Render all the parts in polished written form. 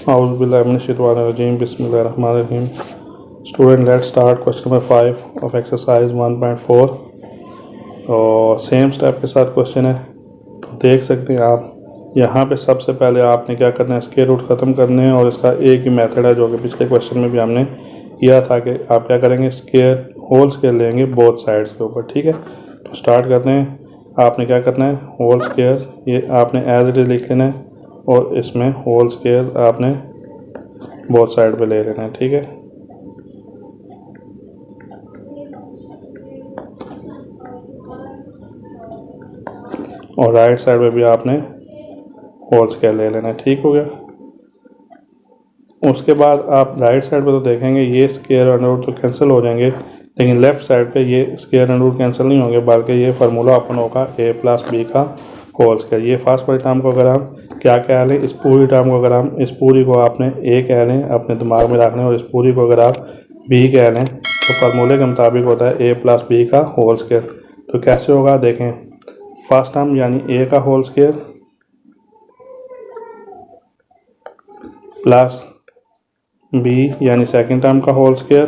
Auzubillahiminash-shaytanir-rajim. Bismillahir-rahmanir-rahim. Student, let's start question number 5 of exercise 1.4 और same step के साथ question है। तो देख सकते हैं आप यहाँ पे सबसे पहले आपने क्या करना है, स्क्वायर रूट ख़त्म करने हैं और इसका एक ही मेथड है जो कि पिछले क्वेश्चन में भी हमने किया था कि आप क्या करेंगे, स्क्वायर होल स्क्वायर लेंगे बोथ साइड्स के ऊपर। ठीक है, तो स्टार्ट करते हैं। आपने क्या करना है, होल स्क्वायर ये आपने एज इट इज़ लिख लेना है और इसमें होल स्क्वायर आपने बोथ साइड पे ले लेना है। ठीक है, और राइट साइड पे भी आपने होल स्क्वायर ले लेना है। ठीक हो गया। उसके बाद आप राइट साइड पे तो देखेंगे ये स्क्वायर अंडर रूट तो कैंसिल हो जाएंगे, लेकिन लेफ्ट साइड पे ये स्क्वायर अंडर रूट कैंसिल नहीं होंगे, बल्कि ये फार्मूला अपन होगा a प्लस बी का होल स्क्वायर। ये फर्स्ट वाली टर्म को अगर हम क्या कह लें, इस पूरी टर्म को अगर हम इस पूरी को आपने a कह लें अपने दिमाग में रखने, और इस पूरी को अगर आप b कह लें तो फार्मूले के मुताबिक होता है a प्लस बी का होल स्क्वायर। तो कैसे होगा देखें, फर्स्ट टर्म यानी a का होल स्क्वायर प्लस b यानी सेकंड टर्म का होल स्क्वायर,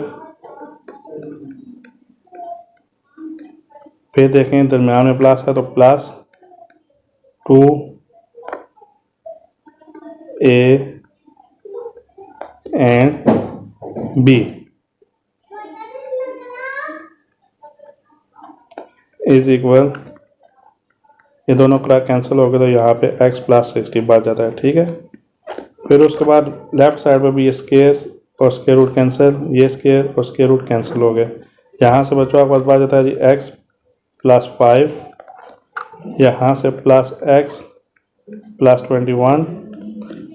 फिर देखें दरम्यान में प्लस है तो plus 2a and b is equal, ये दोनों कैंसिल हो गए तो यहाँ पे x प्लस 60 बच जाता है। ठीक है, फिर उसके बाद लेफ्ट साइड पे भी ये स्क्वायर और स्क्वायर रूट कैंसिल, ये स्क्वायर और स्क्वायर रूट कैंसिल हो गए। यहाँ से बच्चों आपके पास बच जाता है जी x प्लस 5, यहाँ से प्लस x प्लस 21,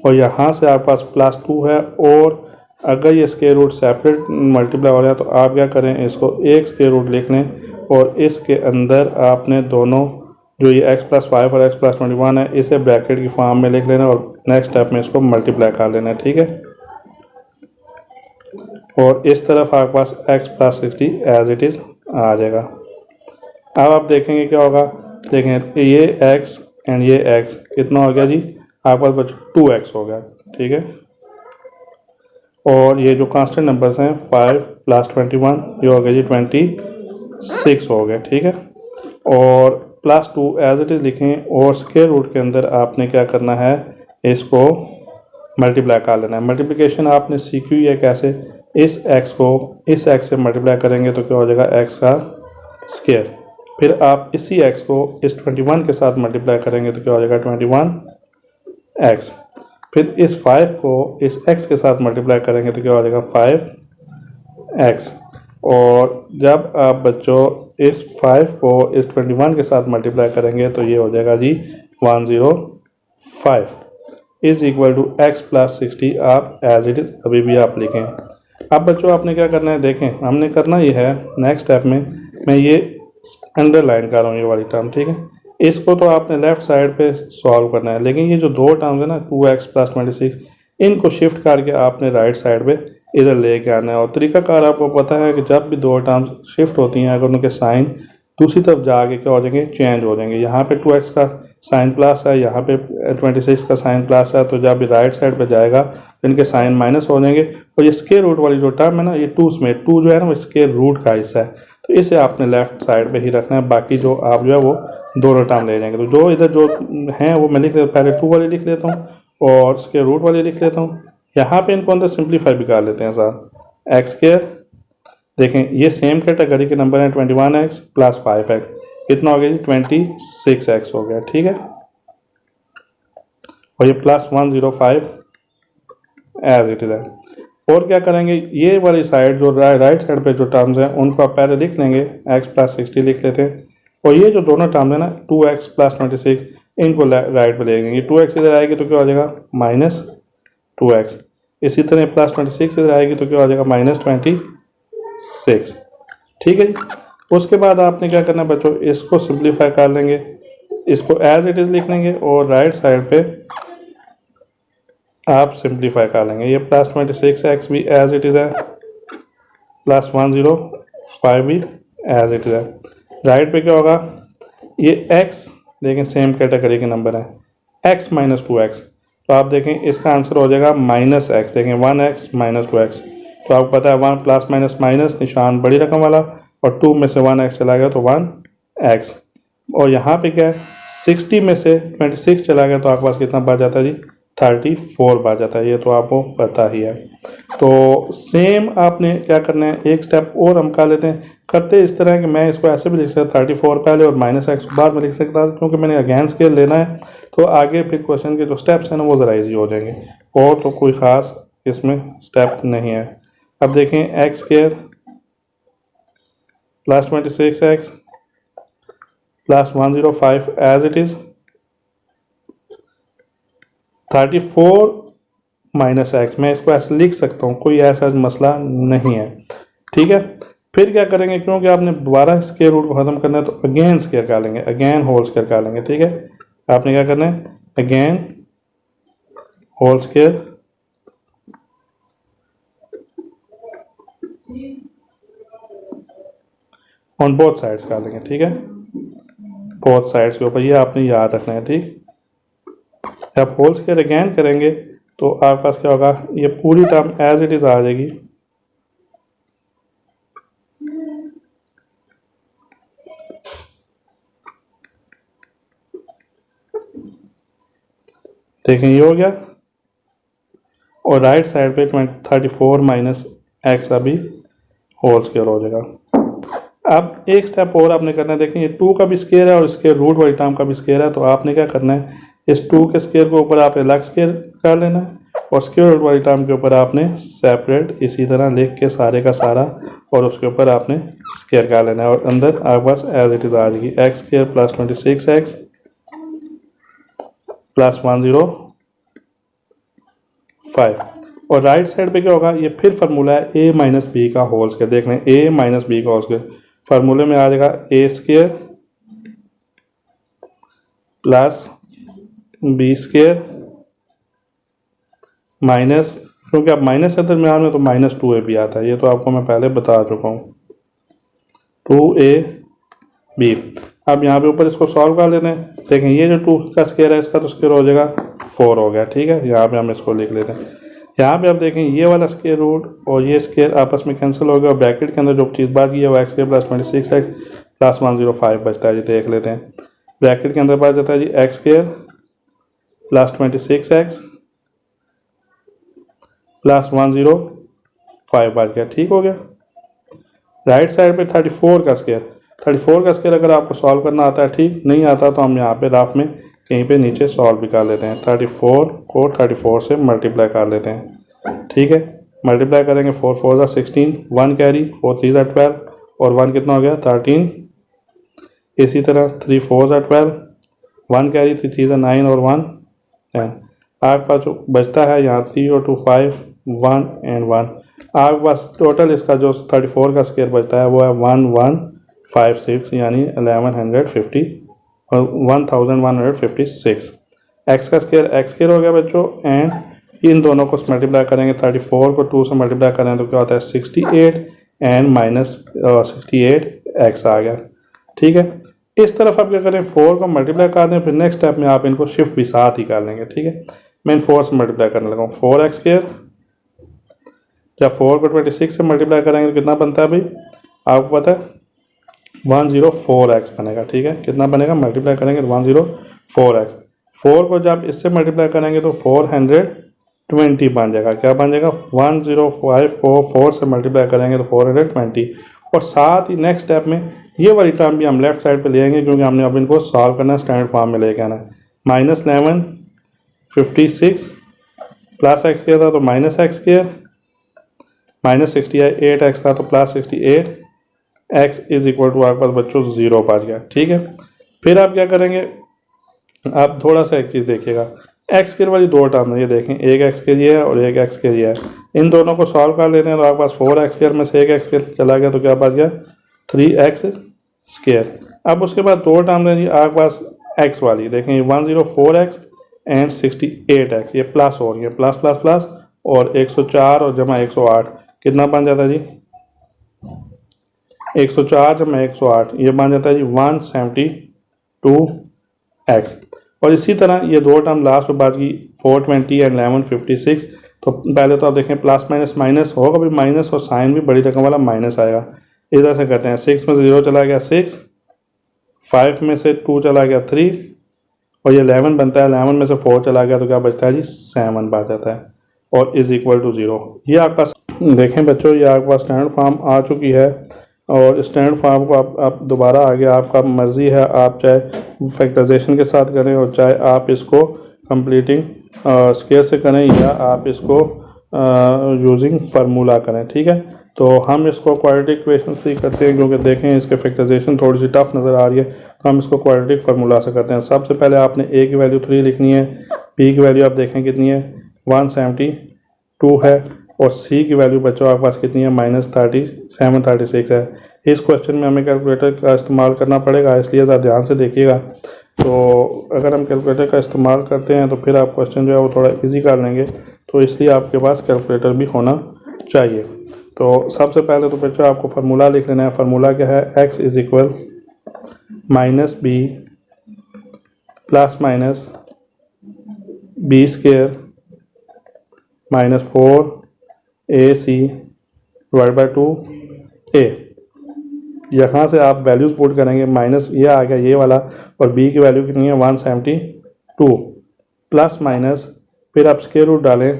और यहाँ से आपके पास प्लस 2 है। और अगर ये स्क्वायर रूट सेपरेट मल्टीप्लाई हो रहा है तो आप क्या करें, इसको एक स्क्वायर रूट लिख लें और इसके अंदर आपने दोनों जो ये x प्लस 5 और x प्लस 21 है इसे ब्रैकेट की फॉर्म में लिख लेना और नेक्स्ट स्टेप में इसको मल्टीप्लाई कर लेना है। ठीक है, और इस तरफ आपके पास x plus 60 as it is आ जाएगा। अब आप देखेंगे क्या होगा, देखें ये x एंड ये x कितना हो गया जी, आपके पास बच्चों 2x हो गया। ठीक है, और ये जो कांस्टेंट नंबर्स हैं 5 प्लस 21 ये हो गया जी 26 हो गया। ठीक है, और प्लस 2 एज इट इज़ लिखें और स्क्वायर रूट के अंदर आपने क्या करना है, इसको मल्टीप्लाई कर लेना है। मल्टीप्लिकेशन आपने सीखी हुई है कैसे, इस x को इस x से मल्टीप्लाई करेंगे तो क्या हो जाएगा x का स्क्वायर, फिर आप इसी x को इस 21 के साथ मल्टीप्लाई करेंगे तो क्या हो जाएगा 21x, फिर इस 5 को इस x के साथ मल्टीप्लाई करेंगे तो क्या हो जाएगा 5x, और जब आप बच्चों इस 5 को इस 21 के साथ मल्टीप्लाई करेंगे तो ये हो जाएगा g 105 is equal to x plus 60। आप एज इट इज अभी भी आप लिखें। अब बच्चों आपने क्या करना है, देखें हमने करना ये है नेक्स्ट स्टेप में मैं ये अंडरलाइन कर रहा हूँ ये वाली टर्म। ठीक है, इसको तो आपने लेफ्ट साइड पे सॉल्व करना है, लेकिन ये जो दो टर्म्स है ना 2x प्लस 26 इनको शिफ्ट करके आपने राइट साइड पे इधर लेके आना है। और तरीकाकार आपको पता है कि जब भी दो टर्म्स शिफ्ट होती हैं अगर उनके साइन दूसरी तरफ जाके क्या हो जाएंगे, चेंज हो जाएंगे। यहाँ पे 2x का साइन प्लस है, यहाँ पे 26 का साइन प्लस है, तो जब भी राइट साइड पे जाएगा तो इनके साइन माइनस हो जाएंगे। और ये स्क्वायर रूट वाली जो टर्म है ना, ये 2 में 2 जो है ना वो स्क्वायर रूट का हिस्सा है, तो इसे आपने लेफ्ट साइड पे ही रखना है। बाकी जो आप जो है वो दोनों टर्म ले जाएंगे। तो जो इधर जो हैं वो मैं लिख लेता हूँ, पहले 2 वाली लिख लेता हूँ और स्क्वायर रूट वाली लिख लेता हूँ। यहाँ पे इनको अंदर सिंप्लीफाई भी कर लेते हैं साथ। एक्स स्क्वायर देखें ये सेम कैटेगरी के नंबर हैं, 21x प्लस 5x कितना हो गया जी 26x हो गया। ठीक है, और ये प्लस 105 एज इट इज है। और क्या करेंगे, ये वाली साइड जो राइट साइड पे जो टर्म्स हैं उनको आप पहले लिख लेंगे, x प्लस 60 लिख लेते हैं, और ये जो दोनों टर्म्स हैं ना 2x प्लस 26 इनको राइट पे ले लेंगे। 2x इधर आएगी तो क्या हो जाएगा माइनस 2x, इसी तरह प्लस 26 इधर आएगी तो क्या हो जाएगा माइनस 26। ठीक है जी, उसके बाद आपने क्या करना है बच्चों, इसको सिंप्लीफाई कर लेंगे, इसको एज इट इज लिख लेंगे और राइट साइड पे आप सिंप्लीफाई कर लेंगे। ये प्लस 26x भी एज इट इज है, प्लस 105 भी एज इट इज है। राइट पे क्या होगा, ये x देखें सेम कैटेगरी के नंबर है, x माइनस 2x तो आप देखें इसका आंसर हो जाएगा माइनस एक्स। देखें 1x माइनस 2x, तो आपको पता है 1 प्लस माइनस माइनस निशान बड़ी रकम वाला, और 2 में से 1x चला गया तो 1x। और यहाँ पे क्या है 60 में से 26 चला गया तो आपके पास कितना बच जाता है जी 34 बच जाता है। ये तो आपको पता ही है। तो सेम आपने क्या करना है, एक स्टेप और हम कर लेते हैं। करते इस तरह कि मैं इसको ऐसे भी लिख सकता 34 पहले और माइनस एक्स बाद में लिख सकता, क्योंकि मैंने अगेन स्केल लेना है तो आगे फिर क्वेश्चन के जो स्टेप्स हैं ना वो ज़रा ईजी हो जाएंगे, और तो कोई ख़ास इसमें स्टेप नहीं है। अब देखें x square plus 26x plus 105 as it is 34 minus x, मैं इसको ऐसे लिख सकता हूँ, कोई ऐसा मसला नहीं है। ठीक है, फिर क्या करेंगे, क्योंकि आपने दोबारा स्क्वायर रूट को ख़त्म करना है तो अगेन स्क्वायर कर लेंगे, अगेन होल स्क्वायर कर लेंगे। ठीक है, आपने क्या करना है, again whole square on both sides कर लेंगे। ठीक है, बोथ साइड्स के ऊपर, ये आपने याद रखना है। ठीक, जब होल स्क्वायर अगेन करेंगे तो आपके पास क्या होगा, ये पूरी टर्म एज इट इज़ आ जाएगी। देखें ये हो गया, और राइट साइड पे 34 माइनस एक्स का भी होल स्क्वायर हो जाएगा। अब एक स्टेप और आपने करना है, देखें ये 2 का भी स्क्वायर है और इसके रूट वाली टर्म का भी स्क्वायर है, तो आपने क्या करना है, इस 2 के स्क्वायर के ऊपर आपने अलग स्क्वायर कर लेना है, और स्क्वायर रूट वाली टर्म के ऊपर आपने सेपरेट इसी तरह लिख के सारे का सारा, और उसके ऊपर आपने स्क्वायर कर लेना है, और अंदर आपके पास एज इट इज़ आ जाएगी x square plus 26x plus 105। और राइट साइड पे क्या होगा, ये फिर फार्मूला है a माइनस बी का होल स्क्वायर। देख लें a माइनस बी का होल स्क्वायर, फार्मूले में आ जाएगा a square plus b square minus, क्योंकि अब माइनस है दरमियान में तो माइनस 2ab आता है, ये तो आपको मैं पहले बता चुका हूँ, 2ab। अब यहाँ पे ऊपर इसको सॉल्व कर लेते हैं। देखें ये जो 2 का स्क्वायर है इसका तो स्क्वायर हो जाएगा 4 हो गया। ठीक है, यहाँ पे हम इसको लिख लेते हैं। यहाँ पे आप देखें ये वाला स्क्वायर रूट और ये स्क्वायर आपस में कैंसिल हो गया, और ब्रैकेट के अंदर जो चीज़ बाकी है वो x square plus 26x plus 105 बचता है जी। देख लेते हैं, ब्रैकेट के अंदर बच जाता है जी x square plus 26x plus 105 बच गया। ठीक हो गया। राइट साइड पे 34 का स्क्वायर अगर आपको सॉल्व करना आता है, ठीक नहीं आता तो हम यहाँ पे रफ में कहीं पे नीचे सॉल्व भी कर लेते हैं। 34 को 34 से मल्टीप्लाई कर लेते हैं। ठीक है, मल्टीप्लाई करेंगे 4 4 ज़ा 16, 1 कैरी, 4 3 ज़ा 12, और 1 कितना हो गया 13। इसी तरह 3 4 ज़ा 12, 1 कैरी, 3 3 ज़ा 9 और 1 10। आपके पास जो बचता है यहाँ 3 और 2 5, 1 एंड 1। आपके पास टोटल इसका जो 34 का स्क्वायर बचता है वो है 1156, यानी 1150 और 1156। एक्स का स्क्वायर हो गया बच्चों, एंड इन दोनों को मल्टीप्लाई करेंगे, 34 को 2 से मल्टीप्लाई करें तो क्या होता है 68 एंड माइनस 68 एक्स आ गया। ठीक है, इस तरफ आप क्या करें 4 को मल्टीप्लाई कर दें, फिर नेक्स्ट स्टेप में आप इनको शिफ्ट भी साथ ही कर लेंगे। ठीक है, मैं इन 4 से मल्टीप्लाई करने लगा हूँ, 4x स्क्वायर, जब 4 को 26 से मल्टीप्लाई करेंगे तो कितना बनता है भाई, आपको पता है 104x बनेगा। ठीक है, कितना बनेगा, मल्टीप्लाई करेंगे तो 104x। 4 को जब इससे मल्टीप्लाई करेंगे तो 420 बन जाएगा। क्या बन जाएगा, 105 को 4 से मल्टीप्लाई करेंगे तो 420। और साथ ही नेक्स्ट स्टेप में ये वाली टर्म भी हम लेफ्ट साइड पे ले आएंगे, क्योंकि हमने अब इनको सॉल्व करना है, स्टैंडर्ड फॉर्म में लेके आना है। -1156 प्लस एक्स स्क्वायर था तो minus x square, minus 68x था तो plus 68 x is equal to आपके पास बच्चों 0 बच गया। ठीक है, फिर आप क्या करेंगे, आप थोड़ा सा एक चीज़ देखिएगा, एक्स स्क्वायर वाली दो टर्म है, ये देखें एक एक्स स्क्वायर ये है और एक एक्स स्क्वायर ये है, इन दोनों को सॉल्व कर लेते हैं तो आपके पास 4x स्क्वायर में से एक एक्स स्क्वायर चला गया तो क्या बच गया 3x स्क्वायर। अब उसके बाद दो टर्म है जी आपके पास एक्स वाली, देखें ये 104x एंड 68x, ये प्लस हो रही है, प्लस प्लस प्लस, और 104 और जमा 108 कितना बन जाता है जी 104 जमा 108, ये बन जाता है जी 172x। और इसी तरह ये दो टर्म लास्ट में बात की 420 एंड 1156। तो पहले तो आप देखें प्लस माइनस माइनस होगा भी माइनस और साइन भी बड़ी रकम वाला माइनस आएगा। इधर से करते हैं 6 में से 0 चला गया 6, 5 में से 2 चला गया 3 और ये 11 बनता है। 11 में से 4 चला गया तो क्या बचता है जी 7 बच जाता है और इज इक्वल टू 0। ये आपके पास देखें बच्चों, ये आपके पास स्टैंडर्ड फॉर्म आ चुकी है और स्टैंडर्ड फॉर्म को आप दोबारा आ गया, आपका मर्ज़ी है, आप चाहे फैक्टराइजेशन के साथ करें और चाहे आप इसको कंप्लीटिंग स्केयर से करें या आप इसको यूजिंग फार्मूला करें। ठीक है, तो हम इसको क्वाड्रेटिक इक्वेशन से ही करते हैं क्योंकि देखें इसके फैक्टराइजेशन थोड़ी सी टफ नज़र आ रही है, तो हम इसको क्वाड्रेटिक फार्मूला से करते हैं। सबसे पहले आपने ए की वैल्यू 3 लिखनी है, बी की वैल्यू आप देखें कितनी है 172 है और सी की वैल्यू बच्चों आपके पास कितनी है -3736 है। इस क्वेश्चन में हमें कैलकुलेटर का इस्तेमाल करना पड़ेगा, इसलिए ज़रा ध्यान से देखिएगा। तो अगर हम कैलकुलेटर का इस्तेमाल करते हैं तो फिर आप क्वेश्चन जो है वो थोड़ा इजी कर लेंगे, तो इसलिए आपके पास कैलकुलेटर भी होना चाहिए। तो सबसे पहले तो बच्चों आपको फार्मूला लिख लेना है। फार्मूला क्या है, x is equal -b plus minus b square -4ac divide by 2a। यहाँ से आप वैल्यूज़ पुट करेंगे, माइनस ये आ गया ये वाला और b की वैल्यू कितनी है 172 प्लस माइनस फिर आप स्क्वायर रूट डालें।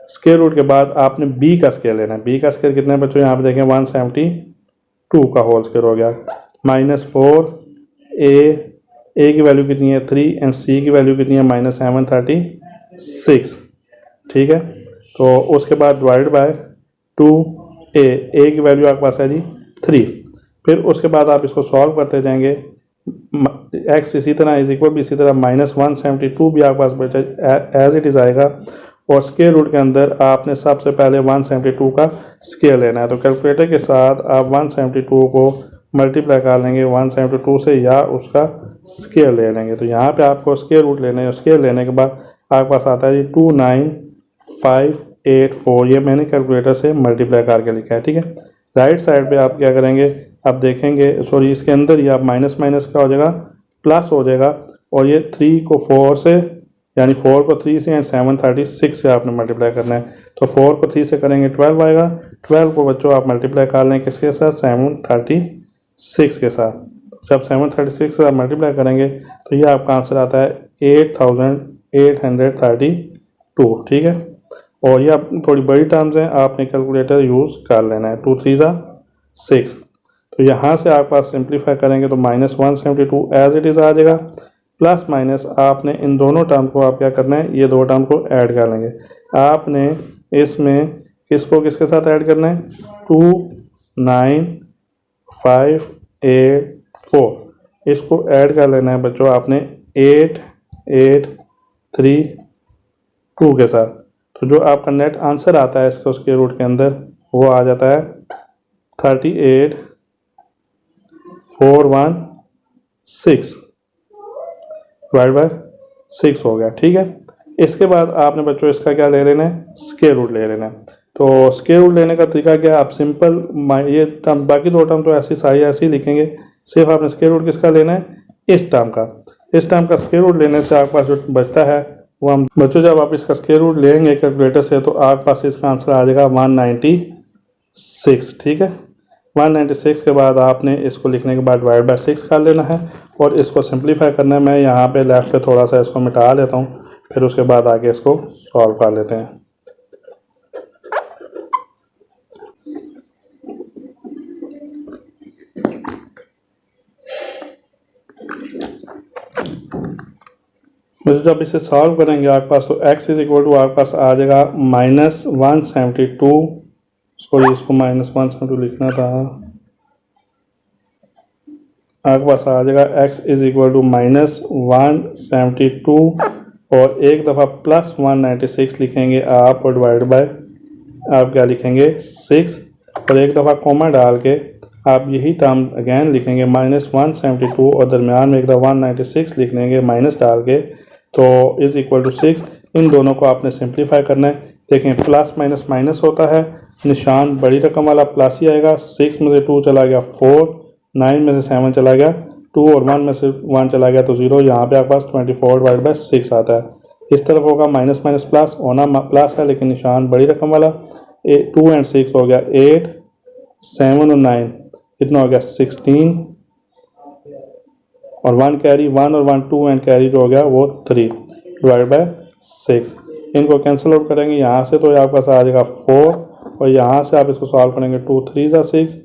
स्क्वायर रूट के बाद आपने b का स्क्वायर लेना है। b का स्क्वायर कितना है बच्चों, यहाँ पे देखें 172 का होल स्क्वायर हो गया -4a की वैल्यू कितनी है 3 एंड c की वैल्यू कितनी है -736। ठीक है, तो उसके बाद डिवाइड बाय 2a की वैल्यू आपके पास है जी 3। फिर उसके बाद आप इसको सॉल्व करते जाएंगे, x इसी तरह इज इक्वल भी इसी तरह -172 भी आपके पास बचा एज इट इज़ आएगा और स्क्वायर रूट के अंदर आपने सबसे पहले 172 का स्क्वायर लेना है। तो कैलकुलेटर के साथ आप 172 को मल्टीप्लाई कर लेंगे 172 से या उसका स्क्वायर ले लेंगे। तो यहाँ पे आपको स्क्वायर रूट लेना है, स्क्वायर लेने के बाद आपके पास आता है जी 29584। ये मैंने कैलकुलेटर से मल्टीप्लाई करके लिखा है। ठीक है, राइट साइड पे आप क्या करेंगे, आप देखेंगे सॉरी इसके अंदर ही आप माइनस माइनस का हो जाएगा प्लस हो जाएगा और ये 3 को 4 से यानी 4 को 3 से एंड 736 से आपने मल्टीप्लाई करना है। तो 4 को 3 से करेंगे 12 आएगा, 12 को बच्चों आप मल्टीप्लाई कर लें किसके साथ 736 के साथ। जब 736 से आप मल्टीप्लाई करेंगे तो ये आपका आंसर आता है 8832। ठीक है, और ये आप थोड़ी बड़ी टर्म्स हैं, आपने कैलकुलेटर यूज़ कर लेना है। 2 3 6। तो यहाँ से आप पास सिंप्लीफाई करेंगे तो -172 एज इट इज़ आ जाएगा, प्लस माइनस आपने इन दोनों टर्म को आप क्या करना है, ये दो टर्म को ऐड कर लेंगे। आपने इसमें किसको किसके साथ ऐड करना है 29584 इसको ऐड कर लेना है बच्चों आपने 8832 के साथ। तो जो आपका नेट आंसर आता है इसका उसके रूट के अंदर वो आ जाता है 38416 डिवाइड बाय 6 हो गया। ठीक है, इसके बाद आपने बच्चों इसका क्या ले लेना है, स्क्वायर रूट ले लेना है। तो स्क्वायर रूट लेने का तरीका क्या है, आप सिंपल ये टर्म बाकी दो टर्म तो ऐसे सारी ऐसे ही लिखेंगे, सिर्फ आपने स्क्वायर रूट किसका लेना है इस टर्म का। इस टर्म का स्क्वायर रूट लेने से आपके पास जो बचता है वो हम बच्चों जब आप इसका स्क्वायर रूट लेंगे कैलकुलेटर से तो आपके पास इसका आंसर आ जाएगा 196। ठीक है, 196 के बाद आपने इसको लिखने के बाद डिवाइड बाय 6 कर लेना है और इसको सिंप्लीफाई करना है। मैं यहाँ पे लेफ्ट पे थोड़ा सा इसको मिटा लेता हूँ, फिर उसके बाद आगे इसको सॉल्व कर लेते हैं। मुझे जब इसे सॉल्व करेंगे आपके पास तो x इज इक्वल टू आपके पास आ जाएगा -172, सॉरी इसको -172 लिखना था, आपके पास आ जाएगा x इज इक्वल टू -172 और एक दफ़ा +196 लिखेंगे आप और डिवाइड बाय आप क्या लिखेंगे 6 और एक दफ़ा कॉमा डाल के आप यही टर्म अगेन लिखेंगे -172 और दरमियान में एक दफ़ा 196 लिख लेंगे माइनस डाल के, तो इज़ इक्वल टू 6। इन दोनों को आपने सिंप्लीफाई करना है। देखें प्लस माइनस माइनस होता है, निशान बड़ी रकम वाला प्लस ही आएगा। 6 में से 2 चला गया 4, 9 में से 7 चला गया 2 और 1 में से 1 चला गया तो 0, यहाँ पे आपके पास 24/6 आता है। इस तरफ होगा माइनस माइनस प्लस, होना प्लस है लेकिन निशान बड़ी रकम वाला। 2 और 6 हो गया 8, 7 और 9 कितना हो गया 16, और 1 कैरी 1 और 1 2 एंड कैरी जो हो गया वो 3/6। इनको कैंसिल आउट करेंगे यहाँ से तो आपके पास आ जाएगा 4, और यहाँ से आप इसको सॉल्व करेंगे 2 3 ज़ा 6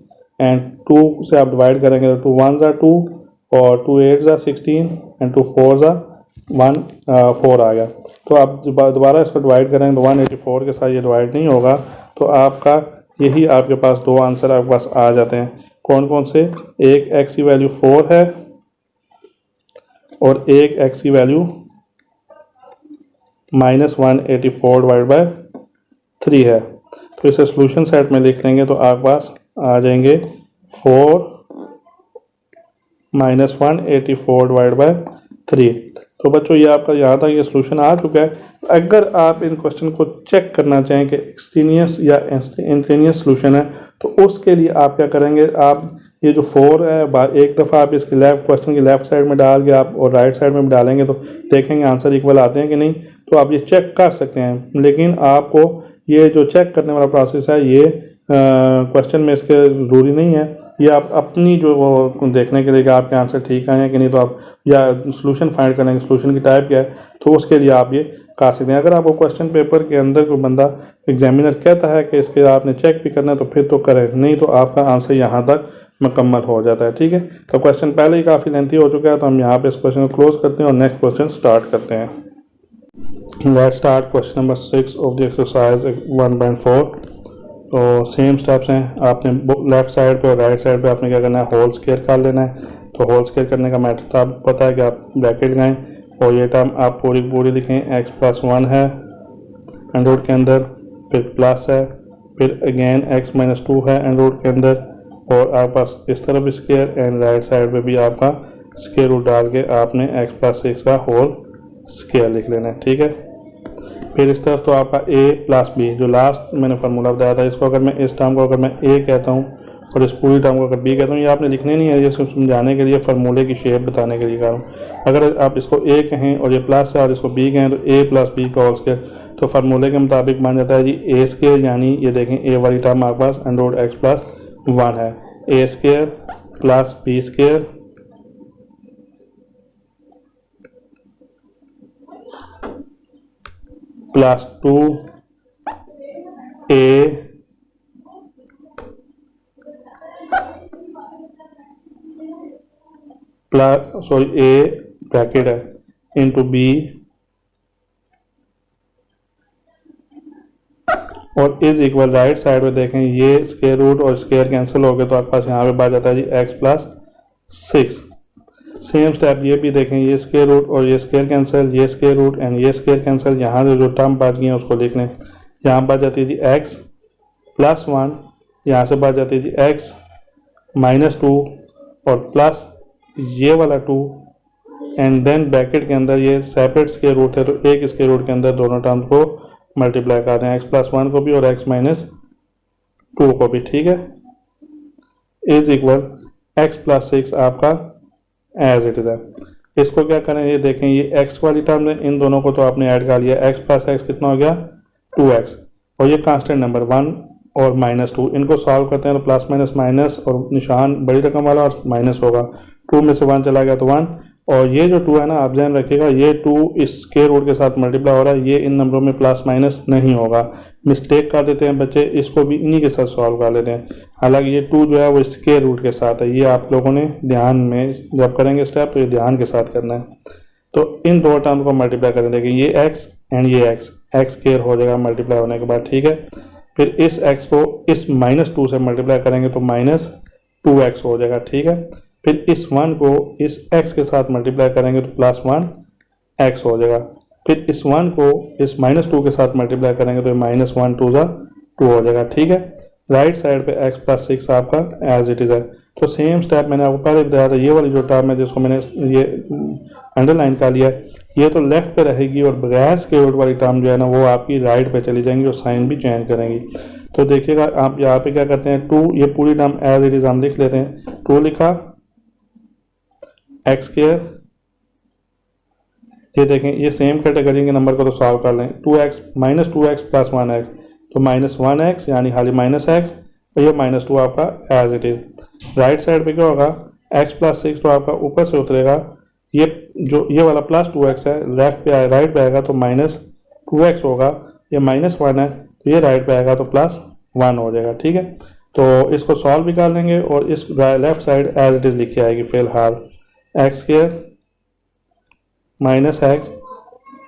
एंड 2 से आप डिवाइड करेंगे तो 2 1 ज़ा 2 और 2 8 ज़ा 16 एंड 2 4 ज़ा 4 आ गया। तो आप दोबारा इसको डिवाइड करेंगे तो 184 के साथ ये डिवाइड नहीं होगा, तो आपका यही आपके पास दो आंसर आपके पास आ जाते हैं। कौन कौन से? एक x की वैल्यू 4 है और एक x की वैल्यू -184/3 है। तो इसे सोल्यूशन सेट में लिख लेंगे तो आपके पास आ जाएंगे 4 -184/3। तो बच्चों ये आपका यहाँ तक ये सोल्यूशन आ चुका है। अगर आप इन क्वेश्चन को चेक करना चाहें कि एक्सट्रेनियस या इंटेनियस सोल्यूशन है तो उसके लिए आप क्या करेंगे, आप ये जो 4 है एक दफ़ा आप इसके क्वेश्चन की लेफ्ट साइड में डाल के आप और राइट साइड में भी डालेंगे तो देखेंगे आंसर इक्वल आते हैं कि नहीं। तो आप ये चेक कर सकते हैं, लेकिन आपको ये जो चेक करने वाला प्रोसेस है ये क्वेश्चन में इसके ज़रूरी नहीं है। ये आप अपनी जो वो देखने के लिए कि आपके आंसर ठीक आए हैं कि नहीं, तो आप या सोल्यूशन फाइंड करेंगे सोल्यूशन की टाइप क्या है, तो उसके लिए आप ये कर सकते हैं। अगर आपको क्वेश्चन पेपर के अंदर कोई बंदा एग्जामिनर कहता है कि इसके आपने चेक भी करना है तो फिर तो करें, नहीं तो आपका आंसर यहाँ तक मुकम्मल हो जाता है। ठीक है, तो क्वेश्चन पहले ही काफ़ी लेंथी हो चुका है, तो हम यहाँ पे इस क्वेश्चन को क्लोज करते हैं और नेक्स्ट क्वेश्चन स्टार्ट करते हैं। Let's start question number 6 of the exercise 1.4। तो सेम स्टेप्स हैं, आपने लेफ्ट साइड पे और राइट साइड पे आपने क्या करना है, होल स्क्वायर कर लेना है। तो होल स्क्वायर करने का मेथड आपको पता है कि आप ब्रैकेट लगाएं और ये टर्म आप पूरी लिखें। x+1 है एंड रूट के अंदर, फिर प्लस है, फिर अगेन x-2 है एंड रूट के अंदर, और आपके पास इस तरफ स्क्वायर एंड राइट साइड पे भी आपका स्क्वायर रूट डाल के आपने x+6 का होल स्क्वायर लिख लेना है। ठीक है, फिर इस तरफ तो आपका a+b जो लास्ट मैंने फार्मूला बताया था, इसको अगर मैं इस टर्म को अगर मैं a कहता हूँ और इस पूरी टर्म को अगर b कहता हूँ, ये आपने लिखने नहीं है, ये सिर्फ समझाने के लिए फार्मूले की शेप बताने के लिए कर रहा हूँ। अगर आप इसको a कहें और ये प्लस है और इसको b कहें तो a+b का होल स्क्वायर, तो फार्मूले के मुताबिक बन जाता है जी a स्क्वायर, यानी ये देखें a वाली टर्म आपके पास √x+1 है, a square plus b square plus 2a plus a bracket है इंटू b और इज इक्वल राइट साइड में देखें ये स्क्वायर रूट और स्क्वायर कैंसिल हो गए तो आपके पास यहाँ पे बच जाता है जी x+6। सेम स्टेप ये भी देखें, ये स्क्वायर रूट और ये स्क्वायर कैंसिल, ये स्क्वायर रूट एंड ये स्क्वायर कैंसिल, यहाँ से जो टर्म बच गई है उसको लिख लें। यहाँ बच जाती है जी x+1, यहाँ से बच जाती है जी x-2 और प्लस ये वाला 2 एंड देन ब्रैकेट के अंदर ये सेपरेट स्क्वायर रूट है तो एक स्क्वायर रूट के अंदर दोनों टर्म्स को मल्टीप्लाई करते हैं, x+1 को भी और x-2 को भी। ठीक है, इज इक्वल x+6 आपका एज इट इज है। इसको क्या करें, ये देखें ये x वाली टर्म है, इन दोनों को तो आपने ऐड कर लिया, x+x कितना हो गया 2x, और ये कांस्टेंट नंबर 1 और -2, इनको सॉल्व करते हैं तो प्लस माइनस माइनस और निशान बड़ी रकम वाला और माइनस होगा, 2 में से 1 चला गया तो 1, और ये जो 2 है ना आप ध्यान रखिएगा ये 2 इस स्क्वायर रूट के साथ मल्टीप्लाई हो रहा है, ये इन नंबरों में प्लस माइनस नहीं होगा, मिस्टेक कर देते हैं बच्चे, इसको भी इन्हीं के साथ सॉल्व कर लेते हैं। हालांकि ये 2 जो है वो स्क्वायर रूट के साथ है, ये आप लोगों ने ध्यान में जब करेंगे स्टेप तो ये ध्यान के साथ करना है। तो इन दो टर्म को मल्टीप्लाई करें, देखिए ये x एंड ये x स्क्वायर हो जाएगा मल्टीप्लाई होने के बाद। ठीक है, फिर इस x को इस -2 से मल्टीप्लाई करेंगे तो -2x हो जाएगा। ठीक है, फिर इस 1 को इस x के साथ मल्टीप्लाई करेंगे तो +1x हो जाएगा, फिर इस 1 को इस -2 के साथ मल्टीप्लाई करेंगे तो -1 2 हो जाएगा। ठीक है, राइट साइड पे x+6 आपका एज इट इज़ है। तो सेम स्टेप मैंने आपको पहले बताया था, ये वाली जो टर्म है जिसको मैंने ये अंडरलाइन कर लिया है, ये तो लेफ्ट पे रहेगी और बगैर स्क्वायर रूट वाली टर्म जो है ना वो आपकी राइट पे चली जाएंगी और साइन भी चेंज करेंगी। तो देखिएगा आप यहाँ पे क्या करते हैं, 2 ये पूरी टर्म एज इट इज़ हम लिख लेते हैं, 2 लिखा एक्स स्क्वायर, ये देखें ये सेम कैटेगरी के नंबर को तो सॉल्व कर लें, 2x minus 2x plus 1x, तो माइनस 1x यानी खाली माइनस एक्स, और ये माइनस 2 आपका as it is. Right side पे क्या होगा, x प्लस 6 तो आपका ऊपर से उतरेगा, ये जो ये वाला प्लस 2x है लेफ्ट पे आए राइट पे आएगा तो माइनस 2x होगा, ये माइनस 1 है तो ये राइट पे आएगा तो प्लस 1 हो जाएगा। ठीक है, तो इसको सॉल्व भी कर लेंगे और इस left side as it is लिखी आएगी फिलहाल, x square minus x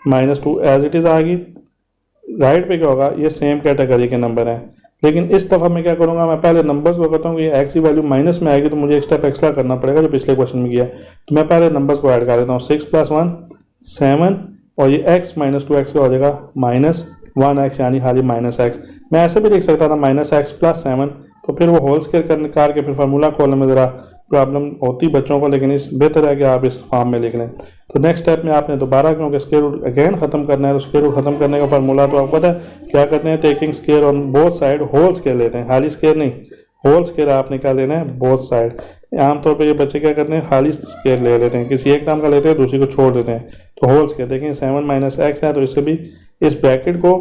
minus 2 as it is आ गई। राइट पे क्या होगा, ये सेम कैटेगरी के नंबर हैं, लेकिन इस दफ़ा मैं क्या करूँगा, मैं पहले नंबर्स को करता हूँ कि एक्स की वैल्यू माइनस में आएगी तो मुझे एक स्टेप एक्स्ट्रा करना पड़ेगा जो पिछले क्वेश्चन में किया है, तो मैं पहले नंबर्स को ऐड कर देता हूँ, 6 प्लस 1 7, और ये x माइनस 2x का हो जाएगा माइनस 1x यानी खाली माइनस एक्स। मैं ऐसे भी लिख सकता था माइनस एक्स प्लस 7, तो फिर वो होल स्क्वायर करके फिर फार्मूला खोलने में ज़रा प्रॉब्लम होती बच्चों को, लेकिन इस बेहतर है कि आप इस फॉर्म में लिख लें। तो नेक्स्ट स्टेप में आपने दोबारा क्योंकि स्क्वायर रूट अगेन खत्म करना है, तो स्क्वायर रूट खत्म करने का फार्मूला तो आपको पता है क्या करते हैं, taking square on both side, whole square लेते हैं, खाली स्क्वायर नहीं, होल स्क्वायर आपने क्या लेना है बोथ साइड। आमतौर पे ये बच्चे क्या करते हैं, खाली स्क्वायर ले लेते हैं, किसी एक टर्म का लेते हैं दूसरी को छोड़ देते हैं, तो होल स्क्वायर देखें 7 माइनस एक्स है तो इससे भी इस ब्रैकेट को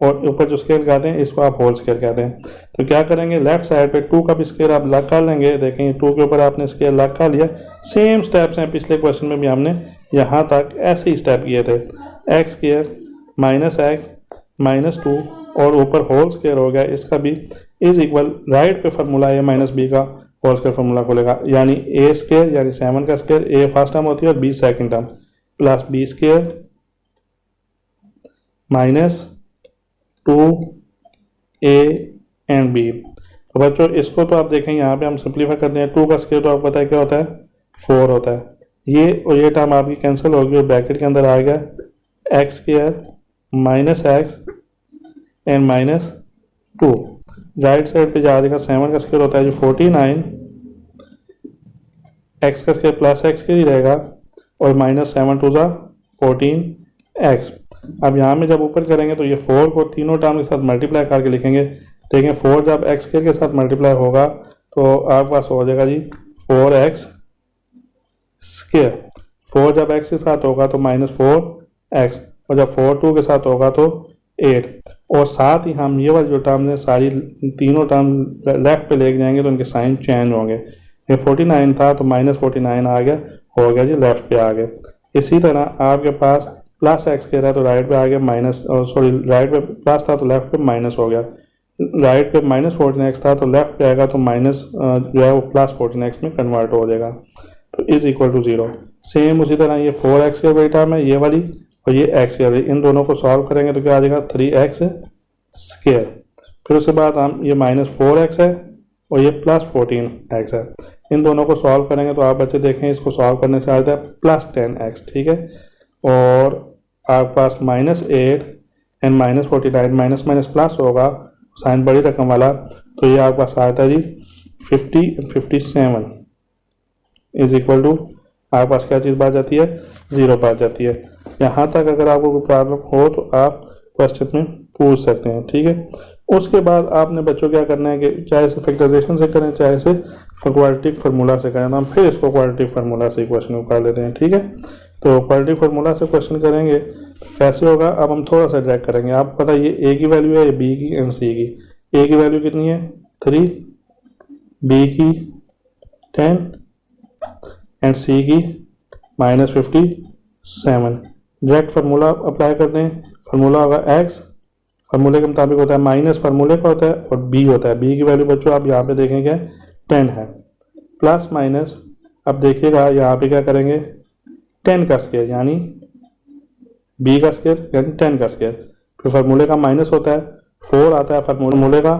और ऊपर जो स्क्वायर कहते हैं इसको आप होल स्क्वायर कहते हैं। तो क्या करेंगे, लेफ्ट साइड पे 2 का भी स्क्वायर आप लग कर लेंगे, देखें 2 के ऊपर आपने स्क्वायर लग कर लिया, सेम स्टेप्स हैं पिछले क्वेश्चन में भी हमने यहाँ तक ऐसे ही स्टेप किए थे, x square minus x minus 2 और ऊपर होल स्क्वायर हो गया, इसका भी इज इक्वल राइट पे फार्मूला ए माइनस बी का होल स्क्वायर फार्मूला खोलेगा, यानी ए स्क्वायर यानी 7 का स्क्वायर, ए फर्स्ट टर्म होती है और b second term, plus b square minus 2a and b। तो बच्चों इसको तो आप देखें यहाँ पे हम सिंप्लीफाई करते हैं, 2 का स्क्वायर तो आपको पता है क्या होता है 4 होता है, ये और ये टर्म आपकी कैंसिल होगी और ब्रैकेट के अंदर आ गया x square minus x and minus 2। Right side पे जा देगा 7 का स्क्वायर होता है जो 49, एक्स का स्क्वायर प्लस एक्स के ही रहेगा और माइनस 7 टू ज़ा 14x। अब यहाँ में जब ऊपर करेंगे तो ये 4 को तीनों टर्म के साथ मल्टीप्लाई करके लिखेंगे, देखें 4 जब एक्स के साथ मल्टीप्लाई होगा तो आपके पास हो जाएगा जी 4x स्क्वायर, 4 जब x के साथ होगा तो माइनस 4x, और जब 4 2 के साथ होगा तो 8, और साथ ही हम ये वाली जो टर्म है सारी तीनों टर्म लेफ्ट पे लेके जाएंगे तो उनके साइन चेंज होंगे, ये 49 था तो माइनस 49 आ गया, हो गया जी लेफ्ट पे आ गया। इसी तरह आपके पास प्लस एक्स कह रहा है तो राइट पे आ गया माइनस, सॉरी राइट पे प्लस था तो लेफ्ट पे माइनस हो गया, राइट पे माइनस 14x था तो लेफ्ट पे आएगा तो माइनस जो है वो प्लस 14x में कन्वर्ट हो जाएगा, तो इज इक्वल टू 0। सेम उसी तरह ये 4x के वही टर्म है ये वाली और ये x के वाली, इन दोनों को सॉल्व करेंगे तो क्या आ जाएगा 3x स्क्वायर, फिर उसके बाद हम ये माइनस 4x है और ये प्लस 14x है, इन दोनों को सॉल्व करेंगे तो आप बच्चे देखें इसको सॉल्व करने से आ जाता है प्लस 10x। ठीक है, और आपके पास minus 8 and minus 49, minus minus plus होगा साइन बड़ी रकम वाला, तो ये आपके पास आता है जी 50 एंड 57 इज इक्वल टू आपके पास क्या चीज़ बात जाती है 0 बात जाती है। यहाँ तक अगर आपको कोई प्रॉब्लम हो तो आप क्वेश्चन में पूछ सकते हैं। ठीक है, उसके बाद आपने बच्चों क्या करना है कि चाहे इसे फैक्टराइजेशन से करें चाहे इसे क्वाड्रेटिक फार्मूला से करें, तो हम फिर इसको क्वाड्रेटिक फार्मूला से क्वेश्चन को कर लेते हैं। ठीक है, तो क्वाड्रेटिक फार्मूला से क्वेश्चन करेंगे कैसे होगा, अब हम थोड़ा सा ड्रैग करेंगे। आपको पता है ये ए की वैल्यू है, ये बी की एंड सी की। ए की वैल्यू कितनी है 3, बी की 10 एंड सी की माइनस 57। डायरेक्ट फार्मूला अप्लाई करते हैं, फार्मूला होगा एक्स, फार्मूले के मुताबिक होता है माइनस फार्मूले का होता है और बी होता है, बी की वैल्यू बच्चों आप यहाँ पे देखेंगे 10 है, प्लस माइनस अब देखिएगा यहाँ पे क्या करेंगे 10 का स्क्वायर यानी बी का स्क्वायर यानी 10 का स्क्वायर, फिर फार्मूले का माइनस होता है 4 आता है फार्मूले का।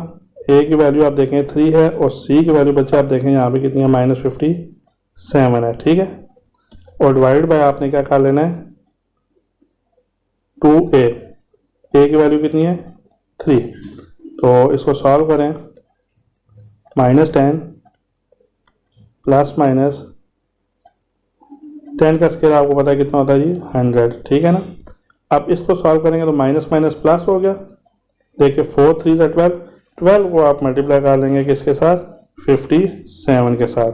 ए की वैल्यू आप देखें 3 है और सी की वैल्यू बच्चे आप देखें यहाँ पे कितनी है माइनस 57 है। ठीक है, और डिवाइड बाय आपने क्या कर लेना है 2a, ए की वैल्यू कितनी है 3, तो इसको सॉल्व करें माइनस 10 प्लस माइनस 10 का स्क्वायर आपको पता है कितना होता है जी 100। ठीक है ना, अब इसको सॉल्व करेंगे तो माइनस माइनस प्लस हो गया, देखिए 4 3 से 12, 12 को आप मल्टीप्लाई कर लेंगे किसके साथ 57 के साथ,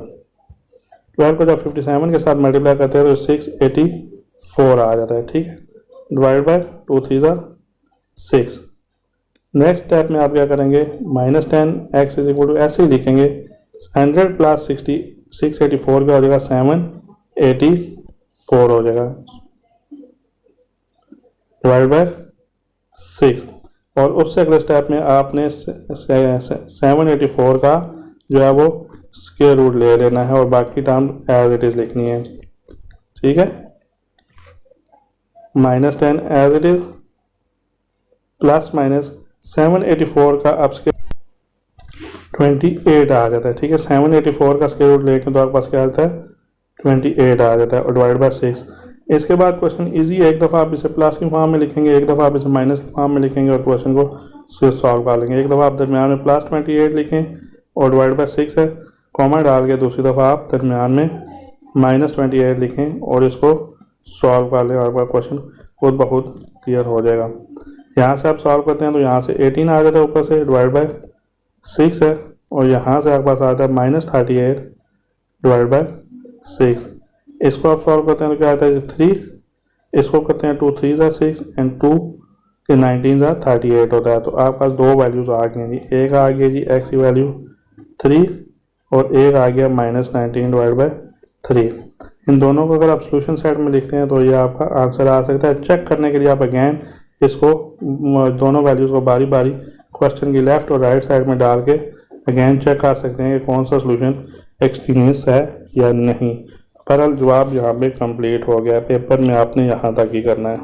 12 को जब 57 के साथ मल्टीप्लाई करते हैं तो 684 आ जाता है, ठीक है। Divide by 2 3 6। नेक्स्ट स्टेप में आप क्या करेंगे, -10 x इज इक्वल टू ऐसे ही लिखेंगे 100 प्लस 60 684 का हो जाएगा 784 हो जाएगा, डिवाइड बाय 6। और उससे अगले स्टेप में आपने 784 का जो है वो स्क्वायर रूट ले लेना है और बाकी टर्म एज इट इज लिखनी है, ठीक है। -10 as it is plus minus 784 का अब स्क्वायर 28 आ जाता है, ठीक है। 784 का स्क्वायर रूट लेके तो आपके पास क्या आता है 28 आ जाता है और डिवाइड बाय 6। इसके बाद क्वेश्चन इजी है, एक दफ़ा आप इसे प्लस की फॉर्म में लिखेंगे, एक दफ़ा आप इसे माइनस की फॉर्म में लिखेंगे और क्वेश्चन को सॉल्व कर लेंगे। एक दफ़ा आप दरमियान में प्लस 28 लिखें और डिवाइड बाय 6 है, कॉमा डाल के दूसरी दफ़ा आप दरमियान में -28 लिखें और इसको सॉल्व कर लें, आपका क्वेश्चन खुद ब खुद क्लियर हो जाएगा। यहाँ से आप सॉल्व करते हैं तो यहाँ से 18 आ जाता है ऊपर से, डिवाइड बाय 6 है और यहाँ से आपके पास आता है -38 डिवाइड बाय 6। इसको आप सॉल्व करते हैं तो क्या आता है 3, इसको करते हैं 2 3 6 एंड 2 के 19 38 होता है। तो आपके पास दो वैल्यूज आ गई जी, एक आ गया जी x की वैल्यू 3 और एक आ गया -19 डिवाइड बाय 3। इन दोनों को अगर आप सोल्यूशन सेट में लिखते हैं तो ये आपका आंसर आ सकता है। चेक करने के लिए आप अगेन इसको दोनों वैल्यूज़ को बारी बारी क्वेश्चन की लेफ्ट और राइट साइड में डाल के अगेन चेक कर सकते हैं कि कौन सा सोल्यूशन एक्सपीरियंस है या नहीं। बहरहाल जवाब यहाँ पे कंप्लीट हो गया, पेपर में आपने यहाँ तक ही करना है।